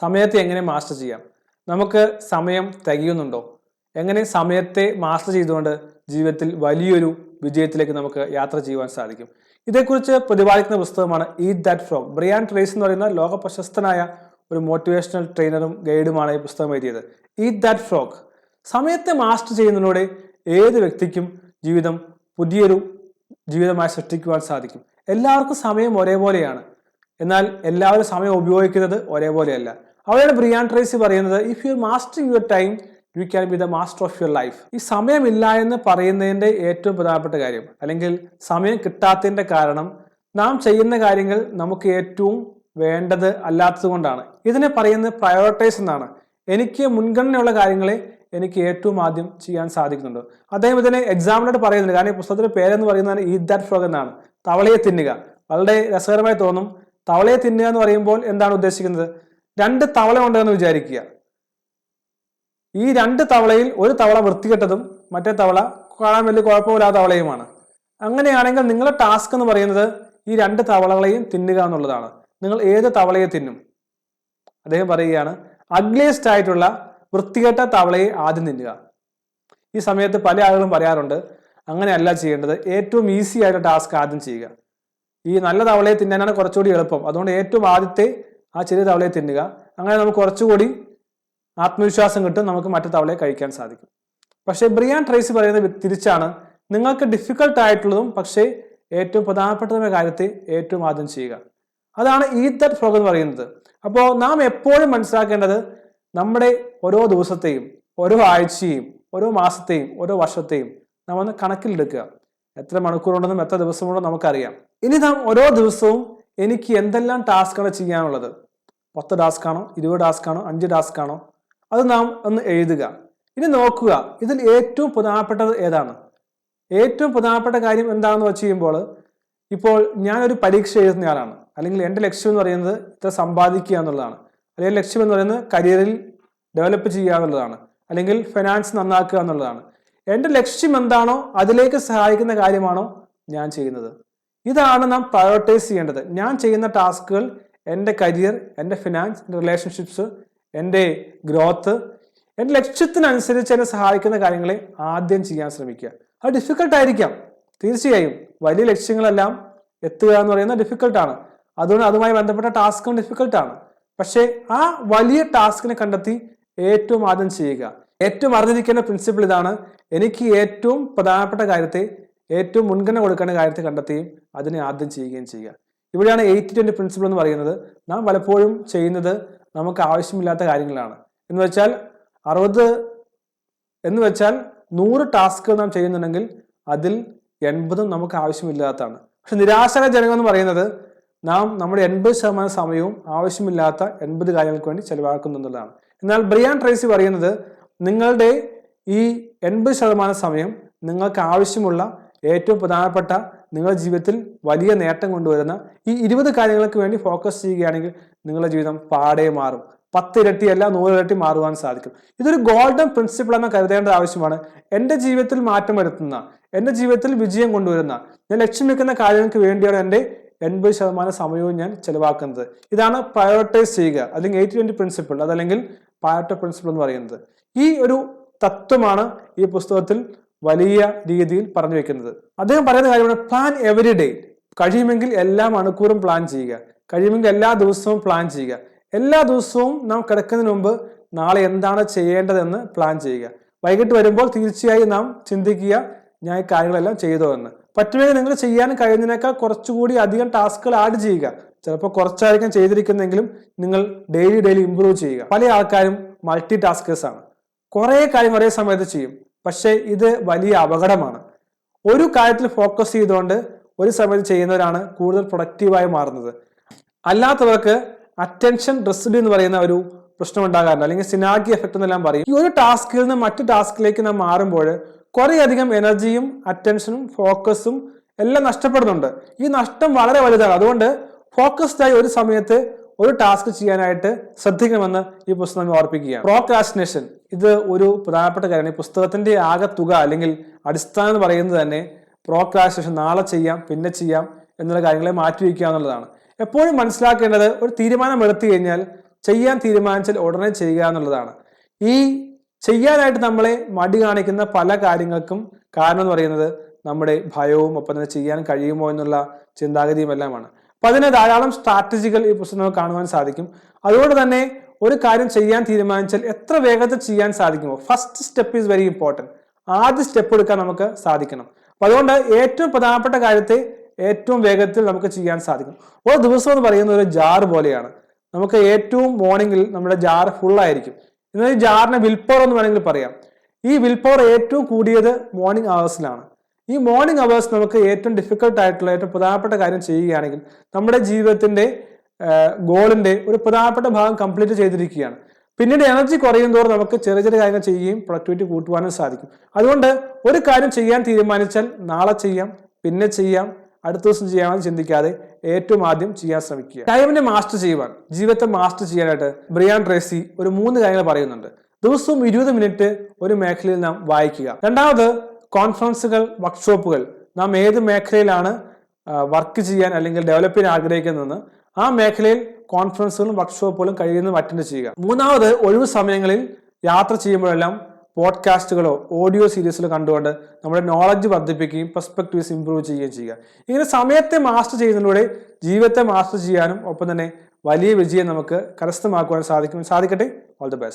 സമയത്തെ എങ്ങനെ മാസ്റ്റർ ചെയ്യാം? നമുക്ക് സമയം തികയുന്നുണ്ടോ? എങ്ങനെ സമയത്തെ മാസ്റ്റർ ചെയ്തുകൊണ്ട് ജീവിതത്തിൽ വലിയൊരു വിജയത്തിലേക്ക് നമുക്ക് യാത്ര ചെയ്യുവാൻ സാധിക്കും? ഇതേക്കുറിച്ച് പ്രതിപാദിക്കുന്ന പുസ്തകമാണ് eat that frog. Brian Tracy എന്ന് പറയുന്ന ലോക പ്രശസ്തനായ ഒരു മോട്ടിവേഷണൽ ട്രെയിനറും ഗൈഡുമാണ് ഈ പുസ്തകം എഴുതിയത്. Eat that frog. സമയത്തെ മാസ്റ്റർ ചെയ്യുന്നതിലൂടെ ഏത് വ്യക്തിക്കും ജീവിതം പുതിയൊരു ജീവിതമായി സൃഷ്ടിക്കുവാൻ സാധിക്കും. എല്ലാവർക്കും സമയം ഒരേപോലെയാണ്, എന്നാൽ എല്ലാവരും സമയം ഉപയോഗിക്കുന്നത് ഒരേപോലെയല്ല. അവിടെയാണ് ബ്രിയാൻ ട്രേസി പറയുന്നത്, if you mastering your time you can be the master of your life. ഈ സമയമില്ല എന്ന് പറയുന്നതിന്റെ ഏറ്റവും പ്രധാനപ്പെട്ട കാര്യം, അല്ലെങ്കിൽ സമയം കിട്ടാത്തതിന്റെ കാരണം, നാം ചെയ്യുന്ന കാര്യങ്ങൾ നമുക്ക് ഏറ്റവും വേണ്ടത് അല്ലാത്തത് കൊണ്ടാണ്. ഇതിനെ പറയുന്നത് പ്രയോറിറ്റൈസ് എന്നാണ്. എനിക്ക് മുൻഗണനയുള്ള കാര്യങ്ങളെ എനിക്ക് ഏറ്റവും ആദ്യം ചെയ്യാൻ സാധിക്കുന്നുണ്ട്. അദ്ദേഹം ഇതിനെ എക്സാമ്പിളായിട്ട് പറയുന്നുണ്ട്. കാരണം ഈ പുസ്തകത്തിന്റെ പേരെന്ന് പറയുന്നത് ഈറ്റ് ദാറ്റ് ഫ്രോഗ് എന്നാണ്. തവളയെ തിന്നുക. വളരെ രസകരമായി തോന്നും. തവളയെ തിന്നുക എന്ന് പറയുമ്പോൾ എന്താണ് ഉദ്ദേശിക്കുന്നത്? 2 തവള ഉണ്ടെന്ന് വിചാരിക്കുക. ഈ 2 തവളയിൽ ഒരു തവള വൃത്തികെട്ടതും മറ്റേ തവള കാണാൻ വലിയ കുഴപ്പമില്ലാത്ത തവളയുമാണ്. അങ്ങനെയാണെങ്കിൽ നിങ്ങളുടെ ടാസ്ക് എന്ന് പറയുന്നത് ഈ 2 തവളകളെയും തിന്നുക എന്നുള്ളതാണ്. നിങ്ങൾ ഏത് തവളയെ തിന്നും? അദ്ദേഹം പറയുകയാണ്, അഗ്ലിയസ്റ്റ് ആയിട്ടുള്ള വൃത്തികെട്ട തവളയെ ആദ്യം തിന്നുക. ഈ സമയത്ത് പല ആളുകളും പറയാറുണ്ട്, അങ്ങനെയല്ല ചെയ്യേണ്ടത്, ഏറ്റവും ഈസി ആയിട്ട് ടാസ്ക് ആദ്യം ചെയ്യുക. ഈ നല്ല തവളയെ തിന്നാനാണ് കുറച്ചുകൂടി എളുപ്പം. അതുകൊണ്ട് ഏറ്റവും ആദ്യത്തെ ആ ചെറിയ തവളയെ തിന്നുക. അങ്ങനെ നമുക്ക് കുറച്ചുകൂടി ആത്മവിശ്വാസം കിട്ടും, നമുക്ക് മറ്റു തവളയെ കഴിക്കാൻ സാധിക്കും. പക്ഷേ ബ്രിയാൻ ട്രേസി പറയുന്നത് തിരിച്ചാണ്. നിങ്ങൾക്ക് ഡിഫിക്കൽട്ട് ആയിട്ടുള്ളതും പക്ഷേ ഏറ്റവും പ്രധാനപ്പെട്ടതുമായ കാര്യത്തെ ഏറ്റവും ആദ്യം ചെയ്യുക. അതാണ് ഈറ്റ് ദാറ്റ് ഫ്രോഗ് എന്ന് പറയുന്നത്. അപ്പോൾ നാം എപ്പോഴും മനസ്സിലാക്കേണ്ടത്, നമ്മുടെ ഓരോ ദിവസത്തെയും ഓരോ ആഴ്ചയും ഓരോ മാസത്തെയും ഓരോ വർഷത്തെയും നാം ഒന്ന് കണക്കിലെടുക്കുക. എത്ര മണിക്കൂറുണ്ടെന്നും എത്ര ദിവസമുണ്ടെന്നും നമുക്കറിയാം. ഇനി നാം ഓരോ ദിവസവും എനിക്ക് എന്തെല്ലാം ടാസ്ക്കാണ് ചെയ്യാനുള്ളത്, 10 ടാസ്ക്കാണോ 20 ടാസ്ക്കാണോ 5 ടാസ്ക്കാണോ, അത് നാം ഒന്ന് എഴുതുക. ഇനി നോക്കുക, ഇതിൽ ഏറ്റവും പ്രധാനപ്പെട്ടത് ഏതാണ്? ഏറ്റവും പ്രധാനപ്പെട്ട കാര്യം എന്താണെന്ന് വെച്ച് കഴിയുമ്പോൾ, ഇപ്പോൾ ഞാനൊരു പരീക്ഷ എഴുതുന്നയാളാണ്, അല്ലെങ്കിൽ എൻ്റെ ലക്ഷ്യം എന്ന് പറയുന്നത് ഇത്ര സമ്പാദിക്കുക എന്നുള്ളതാണ്, അല്ലെങ്കിൽ ലക്ഷ്യം എന്ന് പറയുന്നത് കരിയറിൽ ഡെവലപ്പ് ചെയ്യുക എന്നുള്ളതാണ്, അല്ലെങ്കിൽ ഫിനാൻസ് നന്നാക്കുക എന്നുള്ളതാണ്. എൻ്റെ ലക്ഷ്യം എന്താണോ അതിലേക്ക് സഹായിക്കുന്ന കാര്യമാണോ ഞാൻ ചെയ്യുന്നത്? ഇതാണ് നാം പ്രയോറിറ്റൈസ് ചെയ്യേണ്ടത്. ഞാൻ ചെയ്യുന്ന ടാസ്കുകൾ എൻ്റെ കരിയർ, എൻ്റെ ഫിനാൻസ്, എൻ്റെ റിലേഷൻഷിപ്സ്, എൻ്റെ ഗ്രോത്ത്, എൻ്റെ ലക്ഷ്യത്തിനനുസരിച്ച് എന്നെ സഹായിക്കുന്ന കാര്യങ്ങളെ ആദ്യം ചെയ്യാൻ ശ്രമിക്കുക. അത് ഡിഫിക്കൽട്ട് ആയിരിക്കാം, തീർച്ചയായും. വലിയ ലക്ഷ്യങ്ങളെല്ലാം എത്തുക എന്ന് പറയുന്നത് ഡിഫിക്കൽട്ടാണ്. അതുകൊണ്ട് അതുമായി ബന്ധപ്പെട്ട ടാസ്കും ഡിഫിക്കൽട്ടാണ്. പക്ഷേ ആ വലിയ ടാസ്കിനെ കണ്ടെത്തി ഏറ്റവും ആദ്യം ചെയ്യുക. ഏറ്റവും അറിഞ്ഞിരിക്കേണ്ട പ്രിൻസിപ്പിൾ ഇതാണ്, എനിക്ക് ഏറ്റവും പ്രധാനപ്പെട്ട കാര്യത്തെ, ഏറ്റവും മുൻഗണന കൊടുക്കേണ്ട കാര്യത്തെ കണ്ടെത്തുകയും അതിനെ ആദ്യം ചെയ്യുകയും ചെയ്യുക. ഇവിടെയാണ് 80-20 പ്രിൻസിപ്പിൾ എന്ന് പറയുന്നത്. നാം പലപ്പോഴും ചെയ്യുന്നത് നമുക്ക് ആവശ്യമില്ലാത്ത കാര്യങ്ങളാണ്. എന്ന് വെച്ചാൽ 100 ടാസ്കുകൾ നാം ചെയ്യുന്നുണ്ടെങ്കിൽ അതിൽ 80 നമുക്ക് ആവശ്യമില്ലാത്തതാണ്. പക്ഷെ നിരാശാജനകം എന്ന് പറയുന്നത്, നാം നമ്മുടെ 80% സമയവും ആവശ്യമില്ലാത്ത 80 കാര്യങ്ങൾക്ക് വേണ്ടി ചെലവാക്കുന്നു എന്നുള്ളതാണ്. എന്നാൽ ബ്രിയാൻ ട്രേസി പറയുന്നത്, നിങ്ങളുടെ ഈ 80% സമയം നിങ്ങൾക്ക് ആവശ്യമുള്ള ഏറ്റവും പ്രധാനപ്പെട്ട, നിങ്ങളുടെ ജീവിതത്തിൽ വലിയ നേട്ടം കൊണ്ടുവരുന്ന ഈ 20 കാര്യങ്ങൾക്ക് വേണ്ടി ഫോക്കസ് ചെയ്യുകയാണെങ്കിൽ നിങ്ങളുടെ ജീവിതം പാടെ മാറും. 10 ഇരട്ടിയല്ല 100 ഇരട്ടി മാറുവാൻ സാധിക്കും. ഇതൊരു ഗോൾഡൻ പ്രിൻസിപ്പിൾ എന്ന് കരുതേണ്ടത് ആവശ്യമാണ്. എൻ്റെ ജീവിതത്തിൽ മാറ്റം വരുത്തുന്ന, എൻ്റെ ജീവിതത്തിൽ വിജയം കൊണ്ടുവരുന്ന, ഞാൻ ലക്ഷ്യം വെക്കുന്ന കാര്യങ്ങൾക്ക് വേണ്ടിയാണ് എൻ്റെ 80% സമയവും ഞാൻ ചെലവാക്കുന്നത്. ഇതാണ് പ്രയോറിറ്റൈസ് ചെയ്യുക, അല്ലെങ്കിൽ 80-20 പ്രിൻസിപ്പിൾ, അതല്ലെങ്കിൽ പാരറ്റോ പ്രിൻസിപ്പിൾ എന്ന് പറയുന്നത്. ഈ ഒരു തത്വമാണ് ഈ പുസ്തകത്തിൽ വലിയ രീതിയിൽ പറഞ്ഞു വെക്കുന്നത്. അദ്ദേഹം പറയുന്ന കാര്യമാണ്, പ്ലാൻ എവറി ഡേ. കഴിയുമെങ്കിൽ എല്ലാ മണിക്കൂറും പ്ലാൻ ചെയ്യുക, കഴിയുമെങ്കിൽ എല്ലാ ദിവസവും പ്ലാൻ ചെയ്യുക. എല്ലാ ദിവസവും നാം കിടക്കുന്നതിന് മുമ്പ് നാളെ എന്താണ് ചെയ്യേണ്ടതെന്ന് പ്ലാൻ ചെയ്യുക. വൈകിട്ട് വരുമ്പോൾ തീർച്ചയായും നാം ചിന്തിക്കുക, ഞാൻ ഈ കാര്യങ്ങളെല്ലാം ചെയ്തോ എന്ന്. പറ്റുമെങ്കിൽ നിങ്ങൾ ചെയ്യാൻ കഴിയുന്നതിനേക്കാൾ കുറച്ചുകൂടി അധികം ടാസ്കുകൾ ആഡ് ചെയ്യുക. ചിലപ്പോൾ കുറച്ചായിരിക്കും ചെയ്തിരിക്കുന്നെങ്കിലും നിങ്ങൾ ഡെയിലി ഇംപ്രൂവ് ചെയ്യുക. പല ആൾക്കാരും മൾട്ടി ടാസ്കേഴ്സ് ആണ്, കുറേ കാര്യം ഒരേ സമയത്ത് ചെയ്യും. പക്ഷേ ഇത് വലിയ അപകടമാണ്. ഒരു കാര്യത്തിൽ ഫോക്കസ് ചെയ്തുകൊണ്ട് ഒരു സമയത്ത് ചെയ്യുന്നവരാണ് കൂടുതൽ പ്രൊഡക്റ്റീവായി മാറുന്നത്. അല്ലാത്തവർക്ക് അറ്റൻഷൻ റെസിഡ്യൂ എന്ന് പറയുന്ന ഒരു പ്രശ്നം ഉണ്ടാകാറുണ്ട്, അല്ലെങ്കിൽ സിനാർക്കി എഫക്ട് എന്നെല്ലാം പറയും. ഈ ഒരു ടാസ്കിൽ നിന്ന് മറ്റു ടാസ്കിലേക്ക് നാം മാറുമ്പോൾ കുറേ അധികം എനർജിയും അറ്റൻഷനും ഫോക്കസും എല്ലാം നഷ്ടപ്പെടുന്നുണ്ട്. ഈ നഷ്ടം വളരെ വലുതാണ്. അതുകൊണ്ട് ഫോക്കസ്ഡ് ആയി ഒരു സമയത്ത് ഒരു ടാസ്ക് ചെയ്യാനായിട്ട് ശ്രദ്ധിക്കണമെന്ന് ഈ പുസ്തകം ഓർപ്പിക്കുകയാണ്. പ്രോക്രാസ്റ്റിനേഷൻ, ഇത് ഒരു പ്രധാനപ്പെട്ട കാര്യമാണ്. ഈ പുസ്തകത്തിന്റെ ആകെ തുക, അല്ലെങ്കിൽ അടിസ്ഥാനം എന്ന് പറയുന്നത് തന്നെ പ്രോക്രാസ്റ്റിനേഷൻ, നാളെ ചെയ്യാം, പിന്നെ ചെയ്യാം എന്നുള്ള കാര്യങ്ങളെ മാറ്റിവെക്കുക എന്നുള്ളതാണ്. എപ്പോഴും മനസ്സിലാക്കേണ്ടത്, ഒരു തീരുമാനം എടുത്തു കഴിഞ്ഞാൽ ചെയ്യാൻ തീരുമാനിച്ചാൽ ഉടനെ ചെയ്യുക എന്നുള്ളതാണ്. ഈ ചെയ്യാനായിട്ട് നമ്മളെ മടി കാണിക്കുന്ന പല കാര്യങ്ങൾക്കും കാരണം എന്ന് പറയുന്നത് നമ്മുടെ ഭയവും ഒപ്പം തന്നെ ചെയ്യാൻ കഴിയുമോ എന്നുള്ള ചിന്താഗതിയും എല്ലാമാണ്. അപ്പൊ അതിന് ധാരാളം സ്ട്രാറ്റജികൾ ഈ പുസ്തകം കാണുവാൻ സാധിക്കും. അതുകൊണ്ട് തന്നെ ഒരു കാര്യം ചെയ്യാൻ തീരുമാനിച്ചാൽ എത്ര വേഗത്തിൽ ചെയ്യാൻ സാധിക്കുമോ, first step is very important. ആദ്യ സ്റ്റെപ്പ് എടുക്കാൻ നമുക്ക് സാധിക്കണം. അപ്പൊ അതുകൊണ്ട് ഏറ്റവും പ്രധാനപ്പെട്ട കാര്യത്തെ ഏറ്റവും വേഗത്തിൽ നമുക്ക് ചെയ്യാൻ സാധിക്കും. ഒരു ദിവസം എന്ന് പറയുന്ന ഒരു ജാർ പോലെയാണ്. നമുക്ക് ഏറ്റവും മോർണിംഗിൽ നമ്മുടെ ജാർ ഫുൾ ആയിരിക്കും. എന്നാൽ ഈ ജാറിനെ വിൽ പവർ എന്ന് വേണമെങ്കിൽ പറയാം. ഈ വിൽ പവർ ഏറ്റവും കൂടിയത് മോർണിംഗ് അവേഴ്സിലാണ്. ഈ മോർണിംഗ് അവേഴ്സ് നമുക്ക് ഏറ്റവും ഡിഫിക്കൽട്ട് ആയിട്ടുള്ള ഏറ്റവും പ്രധാനപ്പെട്ട കാര്യം ചെയ്യുകയാണെങ്കിൽ നമ്മുടെ ജീവിതത്തിന്റെ ഗോളിന്റെ ഒരു പ്രധാനപ്പെട്ട ഭാഗം കംപ്ലീറ്റ് ചെയ്തിരിക്കുകയാണ്. പിന്നീട് എനർജി കുറയും തോറും നമുക്ക് ചെറിയ ചെറിയ കാര്യങ്ങൾ ചെയ്യുകയും പ്രൊഡക്ടിവിറ്റി കൂട്ടുവാനും സാധിക്കും. അതുകൊണ്ട് ഒരു കാര്യം ചെയ്യാൻ തീരുമാനിച്ചാൽ നാളെ ചെയ്യാം, പിന്നെ ചെയ്യാം, അടുത്ത ദിവസം ചെയ്യാമെന്ന് ചിന്തിക്കാതെ ഏറ്റവും ആദ്യം ചെയ്യാൻ ശ്രമിക്കുക. ടൈമിനെ മാസ്റ്റർ ചെയ്യുവാൻ, ജീവിതത്തെ മാസ്റ്റർ ചെയ്യാനായിട്ട് ബ്രിയാൻ ട്രേസി ഒരു 3 കാര്യങ്ങൾ പറയുന്നുണ്ട്. ദിവസവും 20 മിനിറ്റ് ഒരു മേഖലയിൽ നാം വായിക്കുക. രണ്ടാമത്, കോൺഫറൻസുകൾ, വർക്ക്ഷോപ്പുകൾ, നാം ഏത് മേഖലയിലാണ് വർക്ക് ചെയ്യാൻ അല്ലെങ്കിൽ ഡെവലപ്പ് ചെയ്യാൻ ആഗ്രഹിക്കുന്നതെന്ന് ആ മേഖലയിൽ കോൺഫറൻസുകളും വർക്ക്ഷോപ്പുകളും കഴിയുന്നതും അറ്റൻഡ് ചെയ്യുക. മൂന്നാമത്, ഒഴിവ് സമയങ്ങളിൽ യാത്ര ചെയ്യുമ്പോഴെല്ലാം പോഡ്കാസ്റ്റുകളോ ഓഡിയോ സീരീസിലോ കണ്ടുകൊണ്ട് നമ്മുടെ നോളജ് വർദ്ധിപ്പിക്കുകയും പെർസ്പെക്റ്റീവ്സ് ഇംപ്രൂവ് ചെയ്യുകയും ചെയ്യുക. ഇങ്ങനെ സമയത്തെ മാസ്റ്റർ ചെയ്യുന്നതിലൂടെ ജീവിതത്തെ മാസ്റ്റർ ചെയ്യാനും ഒപ്പം തന്നെ വലിയ വിജയം നമുക്ക് കരസ്ഥമാക്കുവാൻ സാധിക്കട്ടെ. All the best.